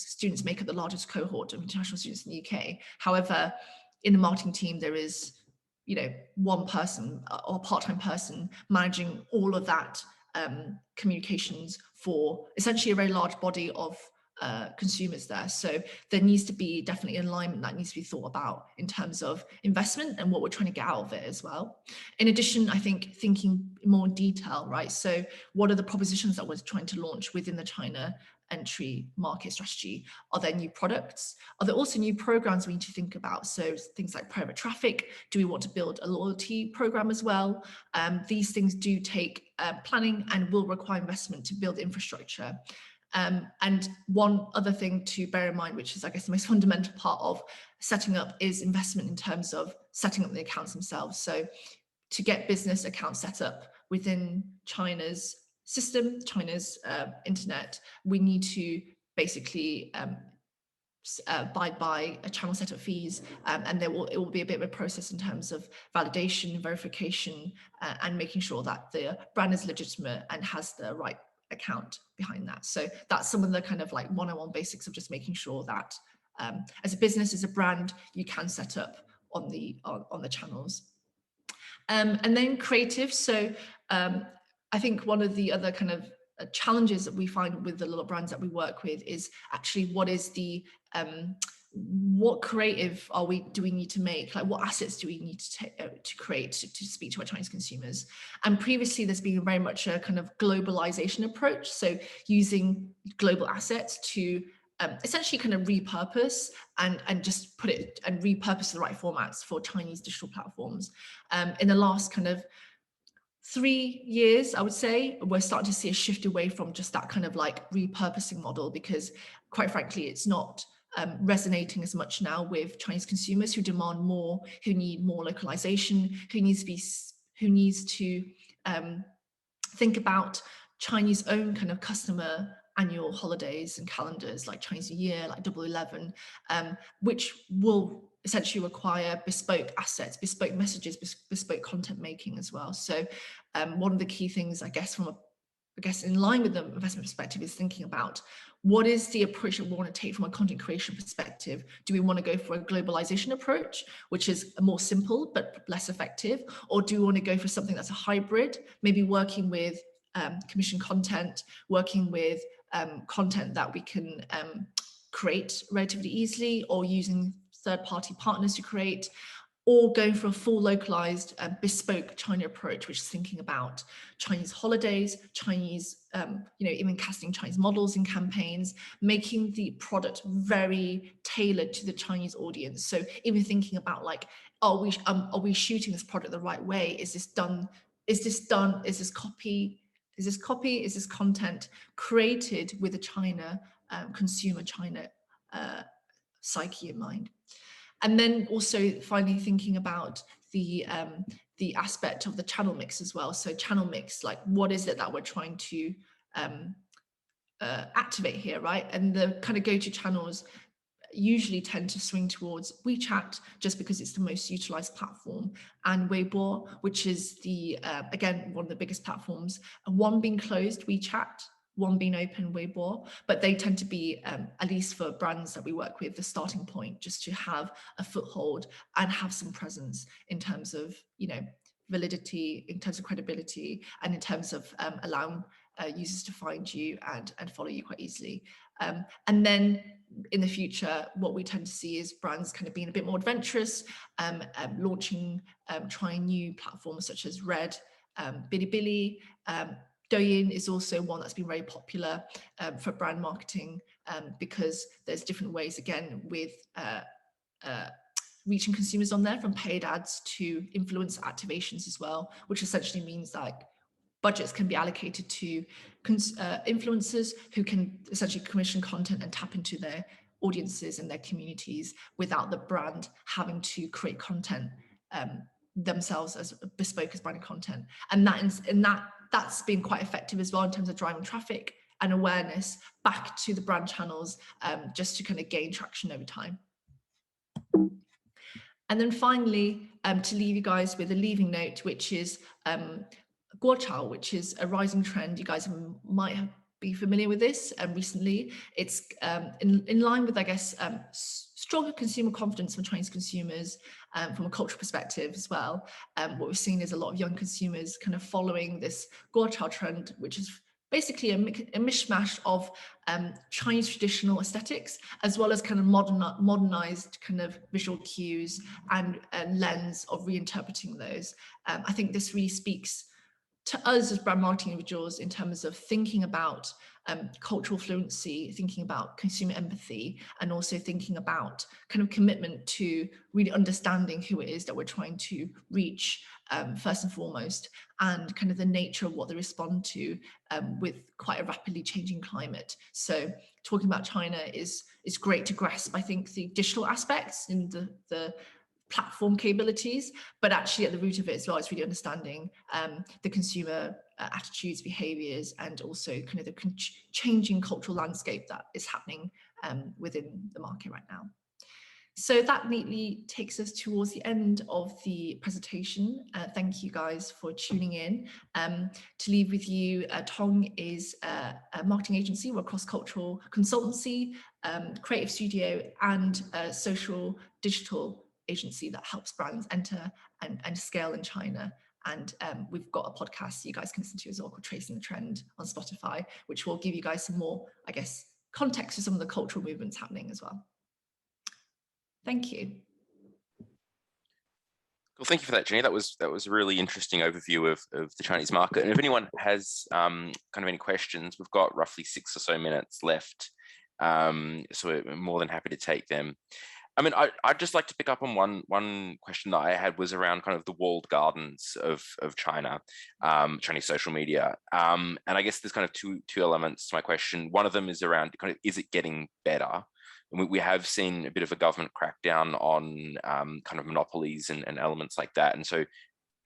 students make up the largest cohort of international students in the UK. However, in the marketing team, there is one person or part-time person managing all of that communications for essentially a very large body of consumers there. So there needs to be definitely an alignment that needs to be thought about in terms of investment and what we're trying to get out of it as well. In addition, I think thinking more in detail, right? So what are the propositions that we're trying to launch within the China entry market strategy? Are there new products? Are there also new programs we need to think about? So things like private traffic. Do we want to build a loyalty program as well? These things do take planning and will require investment to build infrastructure. And one other thing to bear in mind, which is, I guess, the most fundamental part of setting up, is investment in terms of setting up the accounts themselves. So to get business accounts set up within China's system, China's internet, we need to basically abide by a channel setup fees, and it will be a bit of a process in terms of validation, verification, and making sure that the brand is legitimate and has the right account behind that. So that's some of the kind of like 101 basics of just making sure that as a business, as a brand, you can set up on the channels. And then creative. So I think one of the other kind of challenges that we find with the little brands that we work with is actually what is the what creative do we need to make? Like, what assets do we need to create to speak to our Chinese consumers? And previously, there's been very much a kind of globalization approach. So using global assets to essentially kind of repurpose and just put it and repurpose the right formats for Chinese digital platforms. In the last kind of 3 years, I would say, we're starting to see a shift away from just that kind of like repurposing model, because quite frankly, it's not resonating as much now with Chinese consumers who demand more, who need more localization, who needs to think about Chinese own kind of customer annual holidays and calendars, like Chinese New Year, like Double 11, which will essentially require bespoke assets, bespoke messages, bespoke content making as well. So one of the key things, I guess, from a I guess in line with the investment perspective, is thinking about what is the approach that we want to take from a content creation perspective. Do we want to go for a globalization approach, which is more simple but less effective? Or do we want to go for something that's a hybrid, maybe working with commissioned content, working with content that we can create relatively easily, or using third-party partners to create, or going for a full localized bespoke China approach, which is thinking about Chinese holidays, Chinese, even casting Chinese models in campaigns, making the product very tailored to the Chinese audience. So even thinking about like, are we shooting this product the right way? Is this done? Is this copy? Is this content created with a China consumer, China psyche in mind? And then also finally thinking about the aspect of the channel mix as well. So channel mix, like what is it that we're trying to activate here, right? And the kind of go-to channels usually tend to swing towards WeChat, just because it's the most utilized platform, and Weibo, which is the again one of the biggest platforms, and one being closed, WeChat, one being open, Weibo, but they tend to be, at least for brands that we work with, the starting point, just to have a foothold and have some presence in terms of, validity, in terms of credibility, and in terms of allowing users to find you and follow you quite easily. And then in the future, what we tend to see is brands kind of being a bit more adventurous, launching, trying new platforms such as Red, Bilibili. Douyin is also one that's been very popular for brand marketing, because there's different ways, again, with reaching consumers on there, from paid ads to influencer activations as well, which essentially means like budgets can be allocated to influencers who can essentially commission content and tap into their audiences and their communities without the brand having to create content themselves as bespoke as branded content. And that's been quite effective as well in terms of driving traffic and awareness back to the brand channels, just to kind of gain traction over time. And then finally, to leave you guys with a leaving note, which is Guochao, which is a rising trend. You guys might be familiar with this recently. It's in line with, I guess, stronger consumer confidence from Chinese consumers, from a cultural perspective as well. What we're seeing is a lot of young consumers kind of following this Guochao trend, which is basically a mishmash of Chinese traditional aesthetics, as well as kind of modernized kind of visual cues and a lens of reinterpreting those. I think this really speaks to us as brand marketing individuals in terms of thinking about cultural fluency, thinking about consumer empathy, and also thinking about kind of commitment to really understanding who it is that we're trying to reach, first and foremost, and kind of the nature of what they respond to with quite a rapidly changing climate. So talking about China is great to grasp, I think, the digital aspects in the platform capabilities, but actually at the root of it as well, it's really understanding the consumer attitudes, behaviors, and also kind of the changing cultural landscape that is happening within the market right now. So that neatly takes us towards the end of the presentation. Thank you guys for tuning in. To leave with you, TONG is a marketing agency. We're a cross-cultural consultancy, creative studio, and social digital agency that helps brands enter and scale in China. And we've got a podcast you guys can listen to as well, called Tracing the Trend on Spotify, which will give you guys some more, I guess, context to some of the cultural movements happening as well. Thank you.
Well, thank you for that, Jenny. That was a really interesting overview of the Chinese market. And if anyone has kind of any questions, we've got roughly 6 or so minutes left, so we're more than happy to take them. I mean, I'd just like to pick up on one question that I had, was around kind of the walled gardens of China, Chinese social media. And I guess there's kind of two elements to my question. One of them is around kind of, is it getting better? And we have seen a bit of a government crackdown on kind of monopolies and elements like that. And so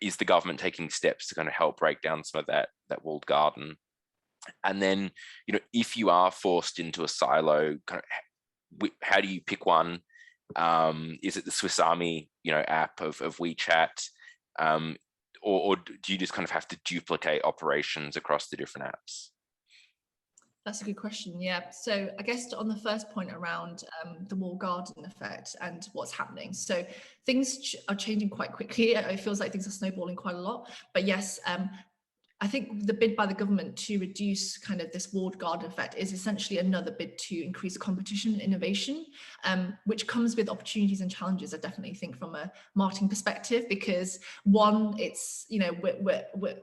is the government taking steps to kind of help break down some of that walled garden? And then, if you are forced into a silo, kind of, how do you pick one? Is it the Swiss Army, app of WeChat? or do you just kind of have to duplicate operations across the different apps?
That's a good question. Yeah. So I guess on the first point around the walled garden effect and what's happening. So things are changing quite quickly. It feels like things are snowballing quite a lot. But yes, I think the bid by the government to reduce kind of this walled garden effect is essentially another bid to increase competition and innovation, which comes with opportunities and challenges. I definitely think from a marketing perspective, because one, it's, you know,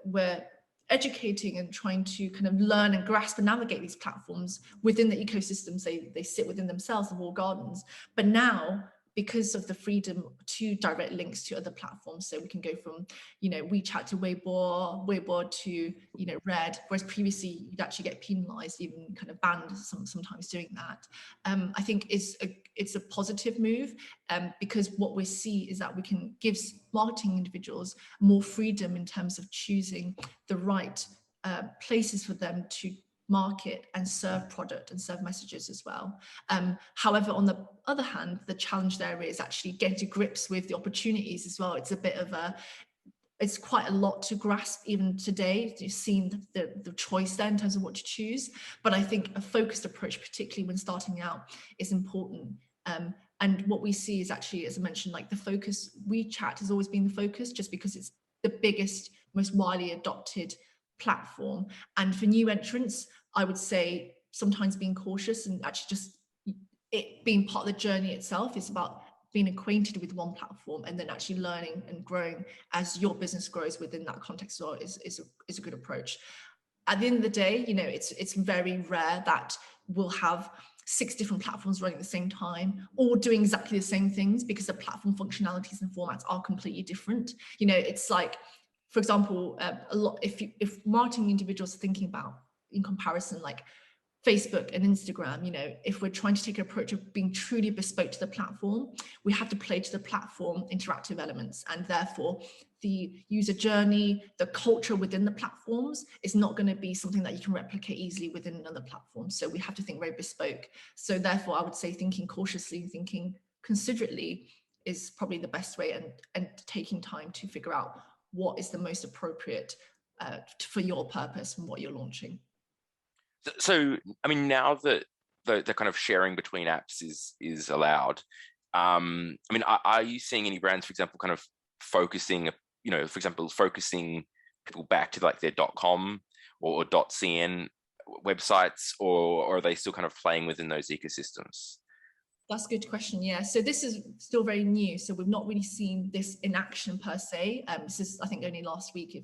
we're educating and trying to kind of learn and grasp and navigate these platforms within the ecosystems they sit within themselves, the walled gardens. But now, because of the freedom to direct links to other platforms, so we can go from, you know, WeChat to Weibo to, you know, Red, whereas previously you'd actually get penalized, even kind of banned sometimes doing that. I think it's a positive move, because what we see is that we can give marketing individuals more freedom in terms of choosing the right places for them to market and serve product and serve messages as well. However, on the other hand, the challenge there is actually getting to grips with the opportunities as well. It's a bit of it's quite a lot to grasp even today. You've seen the choice there in terms of what to choose. But I think a focused approach, particularly when starting out, is important. And what we see is actually, as I mentioned, like the focus, WeChat has always been the focus just because it's the biggest, most widely adopted platform. And for new entrants, I would say sometimes being cautious and actually just it being part of the journey itself. Is about being acquainted with one platform and then actually learning and growing as your business grows within that context as well is a good approach. At the end of the day, you know, it's very rare that we'll have 6 different platforms running at the same time, all doing exactly the same things, because the platform functionalities and formats are completely different. You know, it's like, for example, a lot, if marketing individuals are thinking about in comparison, like Facebook and Instagram, you know, if we're trying to take an approach of being truly bespoke to the platform, we have to play to the platform interactive elements, and therefore the user journey, the culture within the platforms is not going to be something that you can replicate easily within another platform. So we have to think very bespoke. So therefore, I would say thinking cautiously, thinking considerately is probably the best way, and taking time to figure out what is the most appropriate for your purpose and what you're launching.
So, I mean, now that the kind of sharing between apps is allowed, I mean, are you seeing any brands, for example, kind of focusing, you know, for example, focusing people back to like their .com or .cn websites, or are they still kind of playing within those ecosystems?
That's a good question. Yeah. So this is still very new. So we've not really seen this in action per se. This is, I think, only last week, if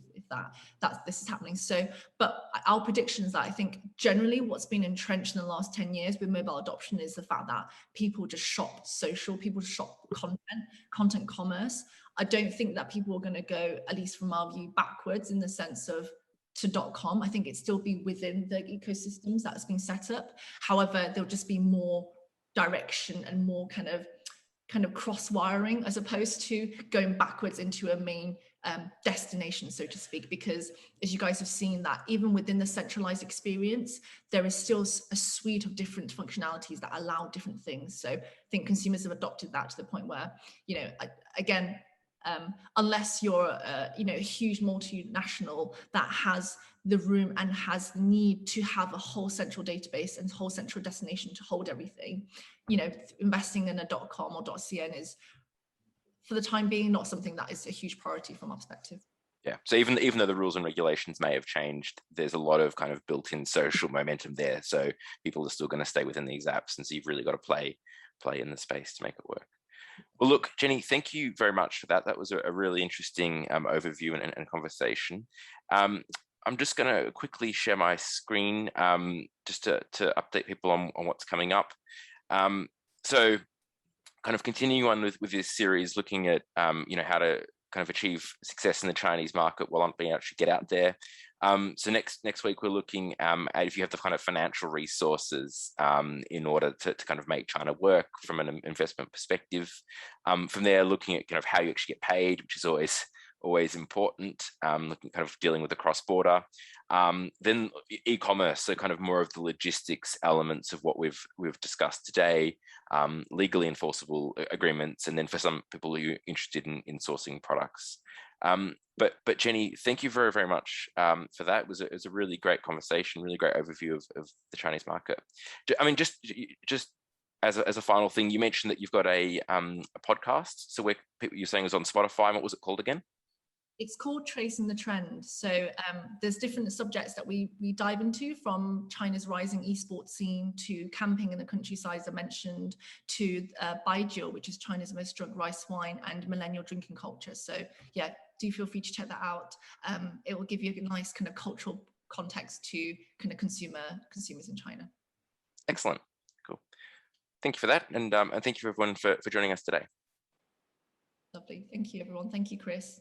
this is happening. So, but our prediction is that I think generally what's been entrenched in the last 10 years with mobile adoption is the fact that people just shop social, people just shop content commerce. I don't think that people are going to go, at least from our view, backwards in the sense of to .com. I think it still be within the ecosystems that's been set up. However, there'll just be more direction and more kind of cross wiring, as opposed to going backwards into a main destination, so to speak, because as you guys have seen, that even within the centralized experience, there is still a suite of different functionalities that allow different things. So I think consumers have adopted that to the point where, you know, again, unless you're you know, a huge multinational that has the room and has the need to have a whole central database and whole central destination to hold everything, you know, investing in a .com or .cn is, for the time being, not something that is a huge priority from our perspective.
Yeah. So even though the rules and regulations may have changed, there's a lot of kind of built-in social momentum there. So people are still going to stay within these apps, and so you've really got to play in the space to make it work. Well, look, Jenny, thank you very much for that. That was a really interesting overview and conversation. I'm just going to quickly share my screen just to update people on what's coming up. So kind of continuing on with this series, looking at you know, how to kind of achieve success in the Chinese market while not being able to get out there. So next week, we're looking at if you have the kind of financial resources in order to kind of make China work from an investment perspective. From there, looking at kind of how you actually get paid, which is always important, looking kind of dealing with the cross-border. Then e-commerce, so kind of more of the logistics elements of what we've discussed today, legally enforceable agreements, and then for some people who are interested in sourcing products. But Jenny, thank you very, very much for that. It was a really great conversation, really great overview of the Chinese market. I mean, just as a final thing, you mentioned that you've got a podcast. So where you're saying it was on Spotify. And what was it called again?
It's called Tracing the Trend. So there's different subjects that we dive into, from China's rising esports scene to camping in the countryside, as I mentioned, to Baijiu, which is China's most drunk rice wine, and millennial drinking culture. So yeah, do feel free to check that out. It will give you a nice kind of cultural context to kind of consumers in China.
Excellent. Cool. Thank you for that. And thank you everyone for joining us today.
Lovely. Thank you, everyone. Thank you, Chris.